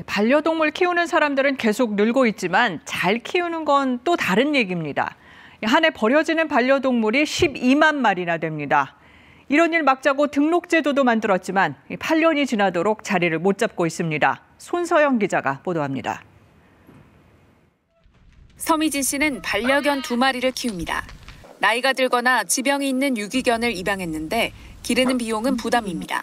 반려동물 키우는 사람들은 계속 늘고 있지만 잘 키우는 건 또 다른 얘기입니다. 한 해 버려지는 반려동물이 12만 마리나 됩니다. 이런 일 막자고 등록제도도 만들었지만 8년이 지나도록 자리를 못 잡고 있습니다. 손서영 기자가 보도합니다. 서미진 씨는 반려견 2마리를 키웁니다. 나이가 들거나 지병이 있는 유기견을 입양했는데 기르는 비용은 부담입니다.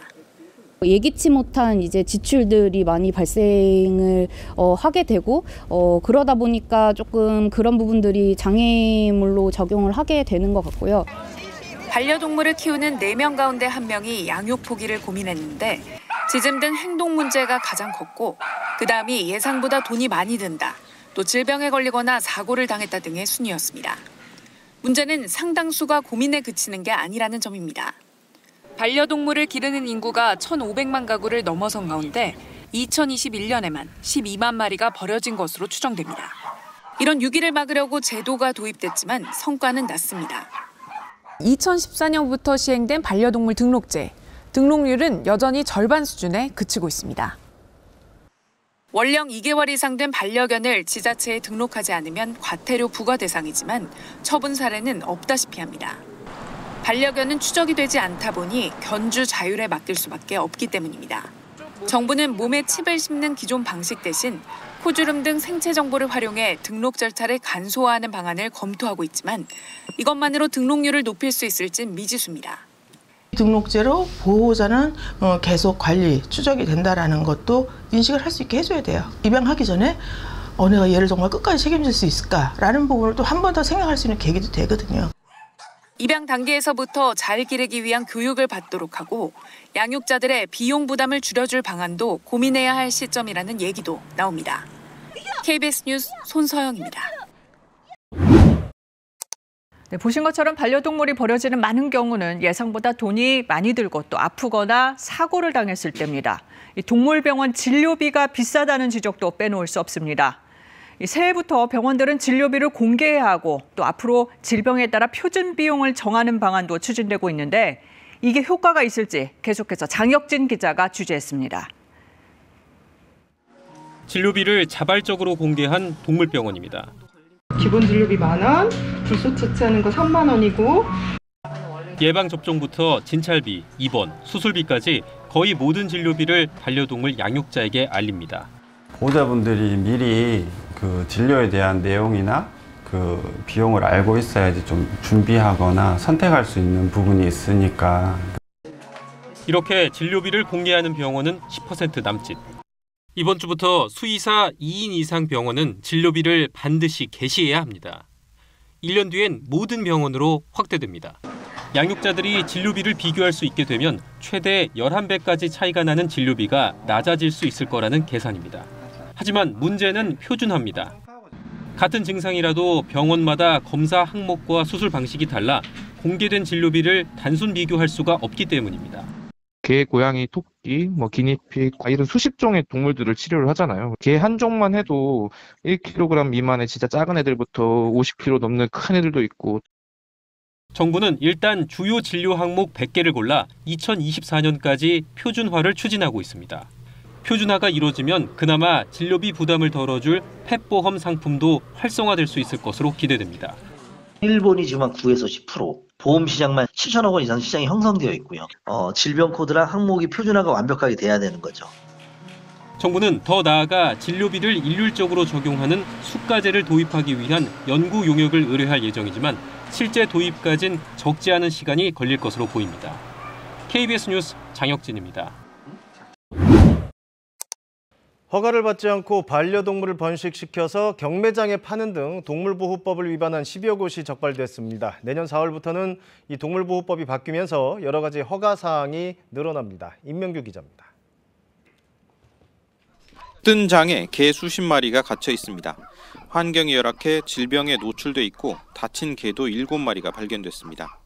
예기치 못한 이제 지출들이 많이 발생을 하게 되고 그러다 보니까 조금 그런 부분들이 장애물로 적용을 하게 되는 것 같고요. 반려동물을 키우는 4명 가운데 1명이 양육 포기를 고민했는데 지즘 등 행동 문제가 가장 컸고 그다음이 예상보다 돈이 많이 든다. 또 질병에 걸리거나 사고를 당했다 등의 순위였습니다. 문제는 상당수가 고민에 그치는 게 아니라는 점입니다. 반려동물을 기르는 인구가 1,500만 가구를 넘어선 가운데 2021년에만 12만 마리가 버려진 것으로 추정됩니다. 이런 유기를 막으려고 제도가 도입됐지만 성과는 낮습니다. 2014년부터 시행된 반려동물 등록제. 등록률은 여전히 절반 수준에 그치고 있습니다. 원령 2개월 이상 된 반려견을 지자체에 등록하지 않으면 과태료 부과 대상이지만 처분 사례는 없다시피 합니다. 반려견은 추적이 되지 않다 보니 견주 자율에 맡길 수밖에 없기 때문입니다. 정부는 몸에 칩을 심는 기존 방식 대신 코주름 등 생체 정보를 활용해 등록 절차를 간소화하는 방안을 검토하고 있지만 이것만으로 등록률을 높일 수 있을진 미지수입니다. 등록제로 보호자는 계속 관리, 추적이 된다는 것도 인식을 할 수 있게 해줘야 돼요. 입양하기 전에 내가 얘를 정말 끝까지 책임질 수 있을까라는 부분을 또 한 번 더 생각할 수 있는 계기도 되거든요. 입양 단계에서부터 잘 기르기 위한 교육을 받도록 하고 양육자들의 비용 부담을 줄여줄 방안도 고민해야 할 시점이라는 얘기도 나옵니다. KBS 뉴스 손서영입니다. 네, 보신 것처럼 반려동물이 버려지는 많은 경우는 예상보다 돈이 많이 들고 또 아프거나 사고를 당했을 때입니다. 이 동물병원 진료비가 비싸다는 지적도 빼놓을 수 없습니다. 새해부터 병원들은 진료비를 공개해야 하고 또 앞으로 질병에 따라 표준 비용을 정하는 방안도 추진되고 있는데 이게 효과가 있을지 계속해서 장혁진 기자가 취재했습니다. 진료비를 자발적으로 공개한 동물병원입니다. 기본 진료비 10,000원, 불소 처치하는 거 3만 원이고 예방접종부터 진찰비, 입원, 수술비까지 거의 모든 진료비를 반려동물 양육자에게 알립니다. 보호자분들이 미리 그 진료에 대한 내용이나 그 비용을 알고 있어야지 좀 준비하거나 선택할 수 있는 부분이 있으니까. 이렇게 진료비를 공개하는 병원은 10% 남짓. 이번 주부터 수의사 2인 이상 병원은 진료비를 반드시 게시해야 합니다. 1년 뒤엔 모든 병원으로 확대됩니다. 양육자들이 진료비를 비교할 수 있게 되면 최대 11배까지 차이가 나는 진료비가 낮아질 수 있을 거라는 계산입니다. 하지만 문제는 표준화입니다. 같은 증상이라도 병원마다 검사 항목과 수술 방식이 달라 공개된 진료비를 단순 비교할 수가 없기 때문입니다. 개, 고양이, 토끼, 기니픽 이런 수십 종의 동물들을 치료를 하잖아요. 개 한 종만 해도 1kg 미만의 진짜 작은 애들부터 50kg 넘는 큰 애들도 있고. 정부는 일단 주요 진료 항목 100개를 골라 2024년까지 표준화를 추진하고 있습니다. 표준화가 이루어지면 그나마 진료비 부담을 덜어줄 펫보험 상품도 활성화될 수 있을 것으로 기대됩니다. 일본이 지금 한 9에서 10%, 보험 시장만 7천억 원 이상 시장이 형성되어 있고요. 질병 코드랑 항목이 표준화가 완벽하게 돼야 되는 거죠. 정부는 더 나아가 진료비를 일률적으로 적용하는 수가제를 도입하기 위한 연구 용역을 의뢰할 예정이지만 실제 도입까진 적지 않은 시간이 걸릴 것으로 보입니다. KBS 뉴스 장혁진입니다. 허가를 받지 않고 반려동물을 번식시켜서 경매장에 파는 등 동물보호법을 위반한 10여 곳이 적발됐습니다. 내년 4월부터는 이 동물보호법이 바뀌면서 여러 가지 허가 사항이 늘어납니다. 임명규 기자입니다. 뜬 장에 개 수십 마리가 갇혀 있습니다. 환경이 열악해 질병에 노출돼 있고 다친 개도 7마리가 발견됐습니다.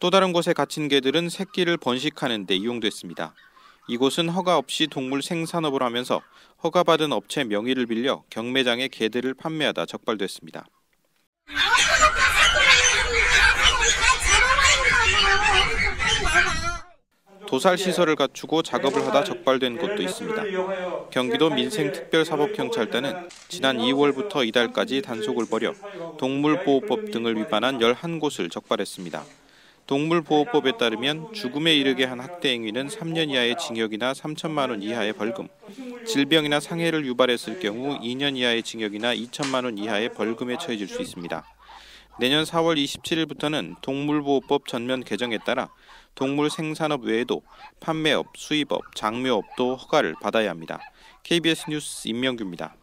또 다른 곳에 갇힌 개들은 새끼를 번식하는 데 이용됐습니다. 이곳은 허가 없이 동물 생산업을 하면서 허가받은 업체 명의를 빌려 경매장에 개들을 판매하다 적발됐습니다. 도살시설을 갖추고 작업을 하다 적발된 곳도 있습니다. 경기도 민생특별사법경찰대는 지난 2월부터 이달까지 단속을 벌여 동물보호법 등을 위반한 11곳을 적발했습니다. 동물보호법에 따르면 죽음에 이르게 한 학대 행위는 3년 이하의 징역이나 3천만 원 이하의 벌금, 질병이나 상해를 유발했을 경우 2년 이하의 징역이나 2천만 원 이하의 벌금에 처해질 수 있습니다. 내년 4월 27일부터는 동물보호법 전면 개정에 따라 동물 생산업 외에도 판매업, 수입업, 장묘업도 허가를 받아야 합니다. KBS 뉴스 임명규입니다.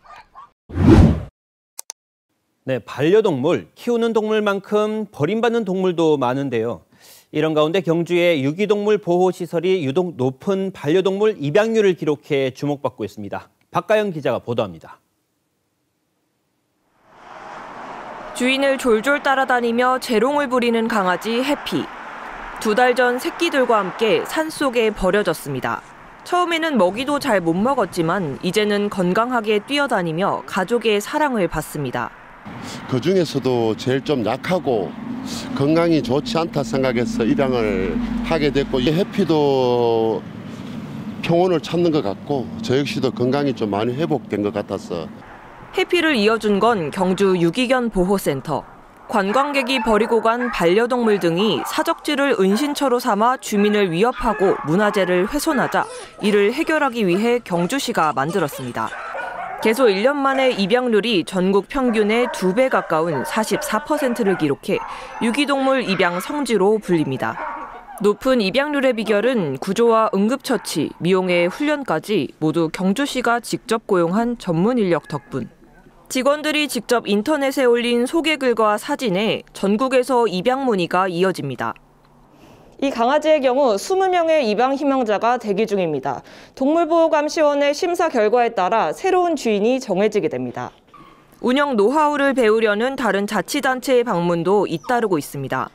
네, 반려동물, 키우는 동물만큼 버림받는 동물도 많은데요. 이런 가운데 경주의 유기동물 보호시설이 유독 높은 반려동물 입양률을 기록해 주목받고 있습니다. 박가영 기자가 보도합니다. 주인을 졸졸 따라다니며 재롱을 부리는 강아지 해피. 2달 전 새끼들과 함께 산속에 버려졌습니다. 처음에는 먹이도 잘 못 먹었지만 이제는 건강하게 뛰어다니며 가족의 사랑을 받습니다. 그중에서도 제일 좀 약하고 건강이 좋지 않다 생각해서 입양을 하게 됐고, 이 해피도 평온을 찾는 것 같고 저 역시도 건강이 좀 많이 회복된 것 같아서. 해피를 이어준 건 경주 유기견 보호센터. 관광객이 버리고 간 반려동물 등이 사적지를 은신처로 삼아 주민을 위협하고 문화재를 훼손하자 이를 해결하기 위해 경주시가 만들었습니다. 개소 1년 만에 입양률이 전국 평균의 2배 가까운 44%를 기록해 유기동물 입양 성지로 불립니다. 높은 입양률의 비결은 구조와 응급처치, 미용의 훈련까지 모두 경주시가 직접 고용한 전문 인력 덕분. 직원들이 직접 인터넷에 올린 소개글과 사진에 전국에서 입양 문의가 이어집니다. 이 강아지의 경우 20명의 입양 희망자가 대기 중입니다. 동물보호감시원의 심사 결과에 따라 새로운 주인이 정해지게 됩니다. 운영 노하우를 배우려는 다른 자치단체의 방문도 잇따르고 있습니다.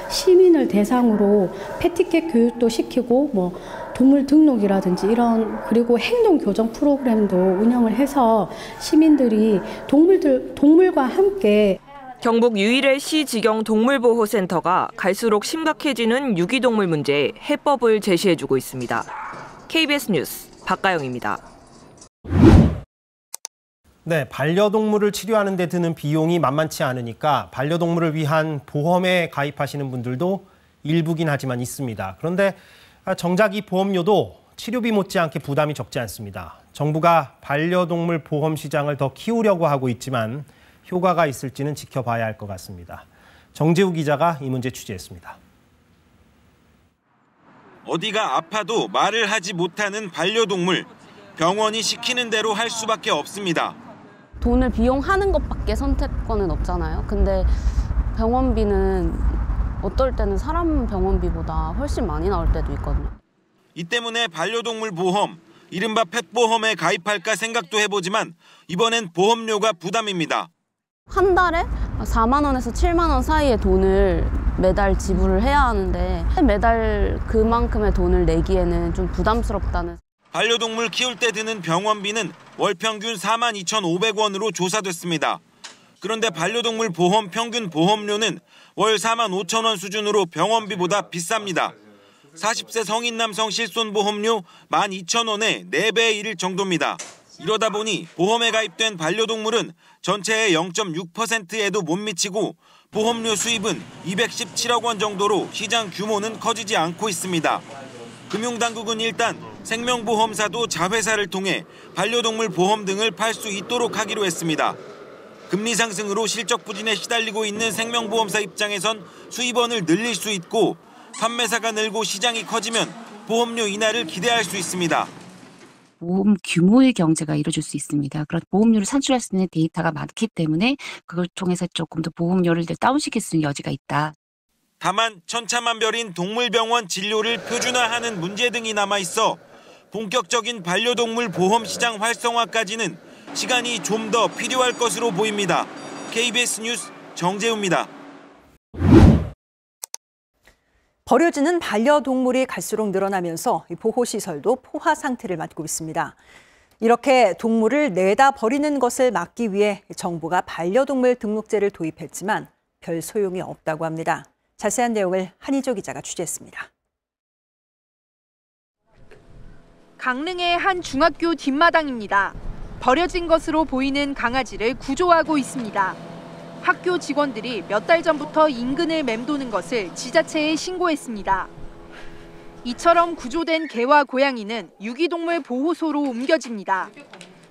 시민을 대상으로 패티켓 교육도 시키고 동물 등록이라든지 그리고 행동 교정 프로그램도 운영을 해서 시민들이 동물과 함께. 경북 유일의 시지경 동물보호센터가 갈수록 심각해지는 유기동물 문제에 해법을 제시해주고 있습니다. KBS 뉴스 박가영입니다. 네, 반려동물을 치료하는 데 드는 비용이 만만치 않으니까 반려동물을 위한 보험에 가입하시는 분들도 일부긴 하지만 있습니다. 그런데 정작 이 보험료도 치료비 못지않게 부담이 적지 않습니다. 정부가 반려동물 보험 시장을 더 키우려고 하고 있지만 효과가 있을지는 지켜봐야 할 것 같습니다. 정재우 기자가 이 문제 취재했습니다. 어디가 아파도 말을 하지 못하는 반려동물. 병원이 시키는 대로 할 수밖에 없습니다. 돈을 비용하는 것밖에 선택권은 없잖아요. 근데 병원비는 어떨 때는 사람 병원비보다 훨씬 많이 나올 때도 있거든요. 이 때문에 반려동물 보험, 이른바 펫보험에 가입할까 생각도 해보지만 이번엔 보험료가 부담입니다. 한 달에 4만 원에서 7만 원 사이의 돈을 매달 지불을 해야 하는데 매달 그만큼의 돈을 내기에는 좀 부담스럽다는. 반려동물 키울 때 드는 병원비는 월 평균 42,500원으로 조사됐습니다. 그런데 반려동물 보험 평균 보험료는 월 45,000원 수준으로 병원비보다 비쌉니다. 40세 성인 남성 실손보험료 12,000원에 4배에 이를 정도입니다. 이러다 보니 보험에 가입된 반려동물은 전체의 0.6%에도 못 미치고 보험료 수입은 217억 원 정도로 시장 규모는 커지지 않고 있습니다. 금융당국은 일단 생명보험사도 자회사를 통해 반려동물 보험 등을 팔 수 있도록 하기로 했습니다. 금리 상승으로 실적 부진에 시달리고 있는 생명보험사 입장에선 수입원을 늘릴 수 있고 판매사가 늘고 시장이 커지면 보험료 인하를 기대할 수 있습니다. 보험 규모의 경제가 이루어질 수 있습니다. 그런 보험료를 산출할 수 있는 데이터가 많기 때문에 그걸 통해서 조금 더 보험료를 다운시킬 수 있는 여지가 있다. 다만 천차만별인 동물병원 진료를 표준화하는 문제 등이 남아있어 본격적인 반려동물 보험 시장 활성화까지는 시간이 좀 더 필요할 것으로 보입니다. KBS 뉴스 정재우입니다. 버려지는 반려동물이 갈수록 늘어나면서 보호시설도 포화 상태를 맞고 있습니다. 이렇게 동물을 내다 버리는 것을 막기 위해 정부가 반려동물 등록제를 도입했지만 별 소용이 없다고 합니다. 자세한 내용을 한희조 기자가 취재했습니다. 강릉의 한 중학교 뒷마당입니다. 버려진 것으로 보이는 강아지를 구조하고 있습니다. 학교 직원들이 몇 달 전부터 인근을 맴도는 것을 지자체에 신고했습니다. 이처럼 구조된 개와 고양이는 유기동물 보호소로 옮겨집니다.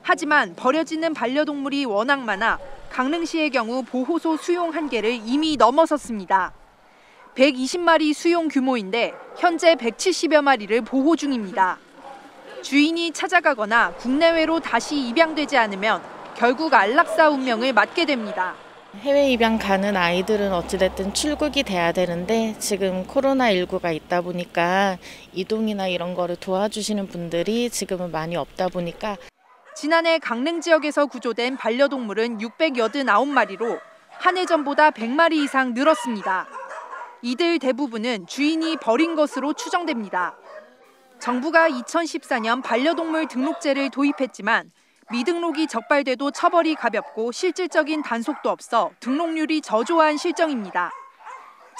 하지만 버려지는 반려동물이 워낙 많아 강릉시의 경우 보호소 수용 한계를 이미 넘어섰습니다. 120마리 수용 규모인데 현재 170여 마리를 보호 중입니다. 주인이 찾아가거나 국내외로 다시 입양되지 않으면 결국 안락사 운명을 맞게 됩니다. 해외 입양 가는 아이들은 어찌됐든 출국이 돼야 되는데 지금 코로나19가 있다 보니까 이동이나 이런 거를 도와주시는 분들이 지금은 많이 없다 보니까 지난해 강릉 지역에서 구조된 반려동물은 689마리로 한 해 전보다 100마리 이상 늘었습니다. 이들 대부분은 주인이 버린 것으로 추정됩니다. 정부가 2014년 반려동물 등록제를 도입했지만 미등록이 적발돼도 처벌이 가볍고 실질적인 단속도 없어 등록률이 저조한 실정입니다.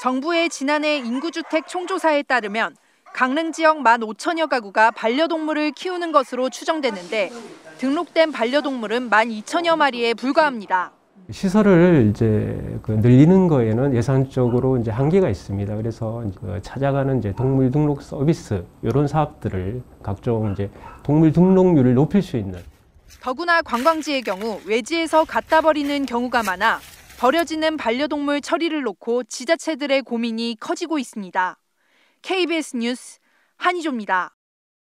정부의 지난해 인구주택 총조사에 따르면 강릉 지역 15,000여 가구가 반려동물을 키우는 것으로 추정되는데 등록된 반려동물은 12,000여 마리에 불과합니다. 시설을 이제 늘리는 거에는 예산적으로 이제 한계가 있습니다. 그래서 찾아가는 이제 동물 등록 서비스 이런 사업들을 각종 이제 동물 등록률을 높일 수 있는. 더구나 관광지의 경우 외지에서 갖다 버리는 경우가 많아 버려지는 반려동물 처리를 놓고 지자체들의 고민이 커지고 있습니다. KBS 뉴스 한희조입니다.